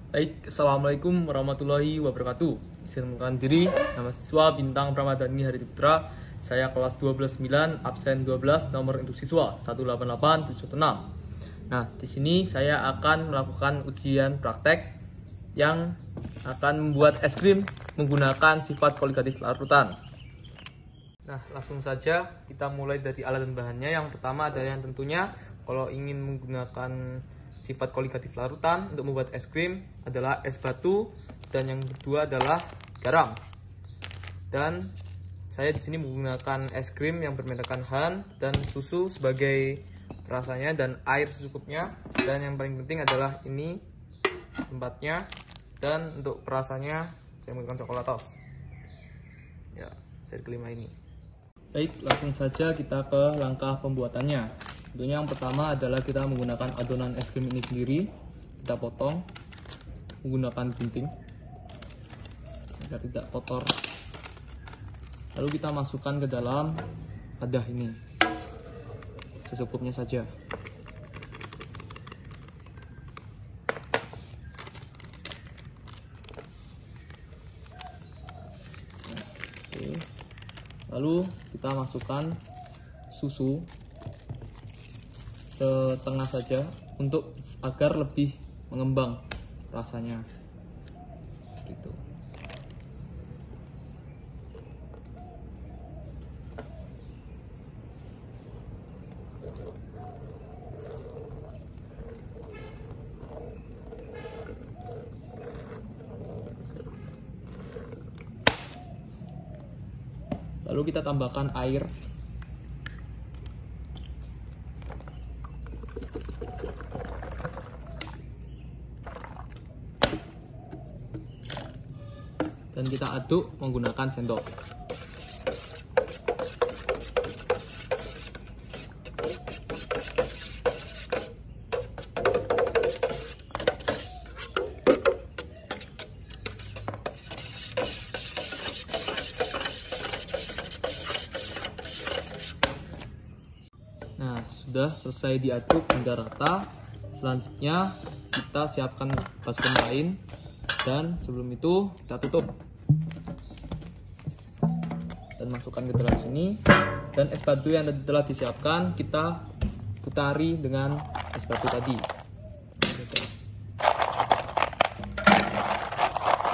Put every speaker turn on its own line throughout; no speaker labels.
Baik, Assalamualaikum warahmatullahi wabarakatuh. Izin mengenalkan diri, nama siswa Bintang Pramadani Hari Putra. Saya kelas 12-9, absen 12, nomor induk siswa 188716. Nah, di sini saya akan melakukan ujian praktek yang akan membuat es krim menggunakan sifat koligatif larutan. Nah, langsung saja kita mulai dari alat dan bahannya. Yang pertama adalah yang tentunya kalau ingin menggunakan sifat koligatif larutan untuk membuat es krim adalah es batu, dan yang kedua adalah garam. Dan saya di sini menggunakan es krim yang bermerek Han dan susu sebagai rasanya dan air secukupnya. Dan yang paling penting adalah ini tempatnya, dan untuk perasannya saya menggunakan coklatos. Ya, dari kelima ini. Baik, langsung saja kita ke langkah pembuatannya. Tentunya yang pertama adalah kita menggunakan adonan es krim ini sendiri. Kita potong menggunakan gunting agar tidak kotor. Lalu kita masukkan ke dalam wadah ini secukupnya saja. Oke. Lalu kita masukkan susu setengah saja untuk agar lebih mengembang rasanya gitu. Lalu kita tambahkan air. Dan kita aduk menggunakan sendok. Nah, sudah selesai diaduk hingga rata. Selanjutnya kita siapkan baskom lain, dan sebelum itu kita tutup dan masukkan ke dalam sini. Dan es batu yang telah disiapkan kita putari dengan es batu tadi.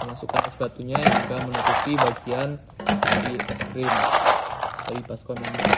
Masukkan es batunya yang juga menutupi bagian dari es krim dari baskom ini.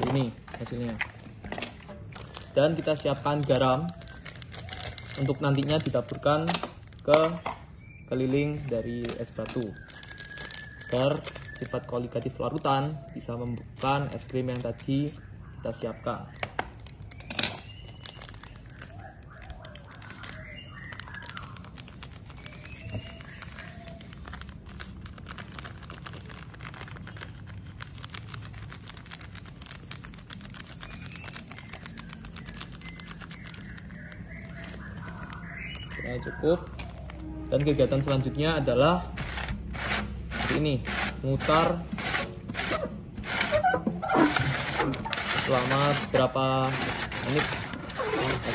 Ini hasilnya. Dan kita siapkan garam untuk nantinya ditaburkan ke keliling dari es batu agar sifat koligatif larutan bisa membuka es krim yang tadi kita siapkan. Cukup. Dan kegiatan selanjutnya adalah seperti ini, mutar selama beberapa menit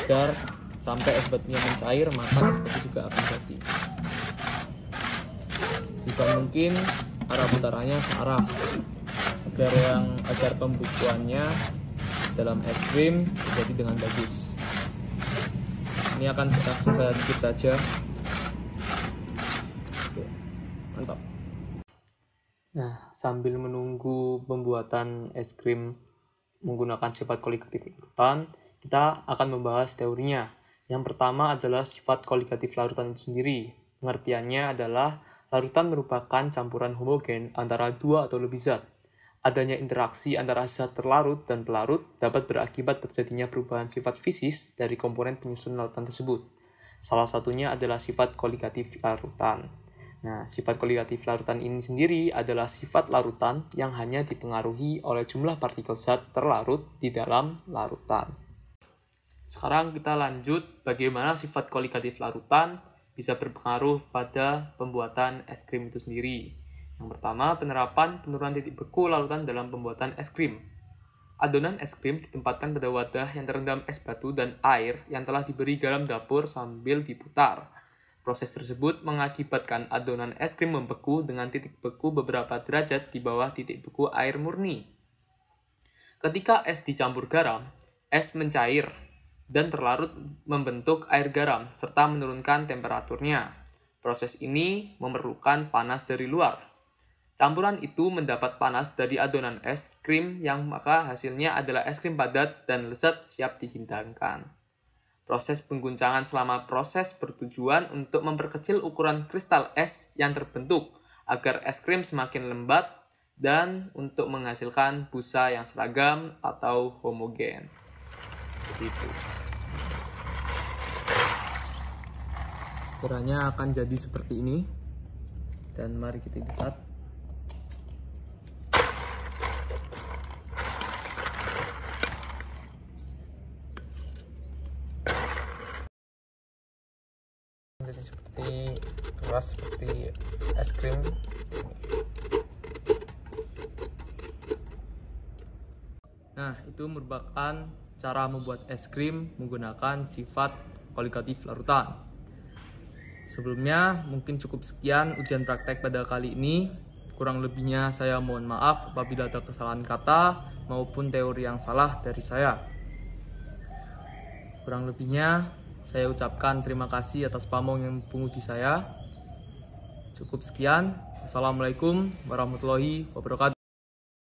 agar sampai es batunya mencair, maka es batu juga akan jadi. Jika mungkin arah putarannya searah agar pembukuannya dalam es krim terjadi dengan bagus. Ini akan langsung saya tutup saja. Oke, mantap. Nah, sambil menunggu pembuatan es krim menggunakan sifat koligatif larutan, kita akan membahas teorinya. Yang pertama adalah sifat koligatif larutan itu sendiri. Pengertiannya adalah larutan merupakan campuran homogen antara dua atau lebih zat. Adanya interaksi antara zat terlarut dan pelarut dapat berakibat terjadinya perubahan sifat fisis dari komponen penyusun larutan tersebut. Salah satunya adalah sifat koligatif larutan. Nah, sifat koligatif larutan ini sendiri adalah sifat larutan yang hanya dipengaruhi oleh jumlah partikel zat terlarut di dalam larutan. Sekarang kita lanjut bagaimana sifat koligatif larutan bisa berpengaruh pada pembuatan es krim itu sendiri. Yang pertama, penerapan penurunan titik beku larutan dalam pembuatan es krim. Adonan es krim ditempatkan pada wadah yang terendam es batu dan air yang telah diberi garam dapur sambil diputar. Proses tersebut mengakibatkan adonan es krim membeku dengan titik beku beberapa derajat di bawah titik beku air murni. Ketika es dicampur garam, es mencair dan terlarut membentuk air garam serta menurunkan temperaturnya. Proses ini memerlukan panas dari luar. Campuran itu mendapat panas dari adonan es krim yang maka hasilnya adalah es krim padat dan lezat siap dihidangkan. Proses pengguncangan selama proses bertujuan untuk memperkecil ukuran kristal es yang terbentuk agar es krim semakin lembut dan untuk menghasilkan busa yang seragam atau homogen. Begitu. Sekiranya akan jadi seperti ini. Dan mari kita lihat. Jadi seperti keras seperti es krim. Nah, itu merupakan cara membuat es krim menggunakan sifat koligatif larutan. Sebelumnya mungkin cukup sekian ujian praktek pada kali ini. Kurang lebihnya saya mohon maaf apabila ada kesalahan kata maupun teori yang salah dari saya. Kurang lebihnya saya ucapkan terima kasih atas pamong yang penguji saya. Cukup sekian. Assalamualaikum warahmatullahi wabarakatuh.